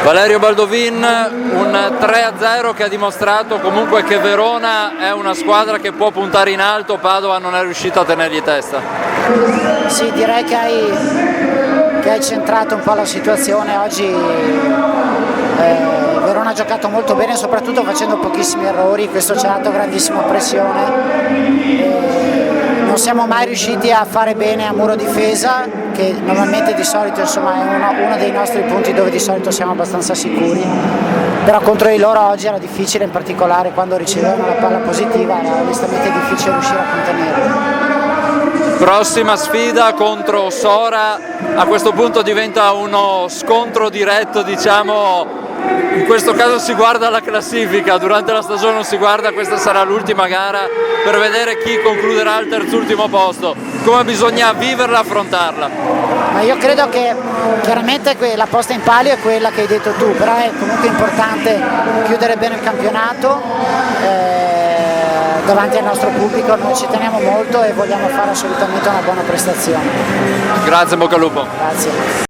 Valerio Baldovin, un 3-0 che ha dimostrato comunque che Verona è una squadra che può puntare in alto, Padova non è riuscita a tenergli testa. Sì, direi che hai centrato un po' la situazione. Oggi Verona ha giocato molto bene, soprattutto facendo pochissimi errori, questo ci ha dato grandissima pressione. Non siamo mai riusciti a fare bene a muro difesa, che normalmente di solito insomma, è uno dei nostri punti dove di solito siamo abbastanza sicuri, però contro di loro oggi era difficile, in particolare quando ricevevano la palla positiva era onestamente difficile riuscire a contenerla. Prossima sfida contro Sora, a questo punto diventa uno scontro diretto, diciamo. In questo caso si guarda la classifica, durante la stagione non si guarda, questa sarà l'ultima gara per vedere chi concluderà al terzultimo posto. Come bisogna viverla e affrontarla? Ma io credo che chiaramente la posta in palio è quella che hai detto tu, però è comunque importante chiudere bene il campionato davanti al nostro pubblico. Noi ci teniamo molto e vogliamo fare assolutamente una buona prestazione. Grazie, bocca al lupo. Grazie.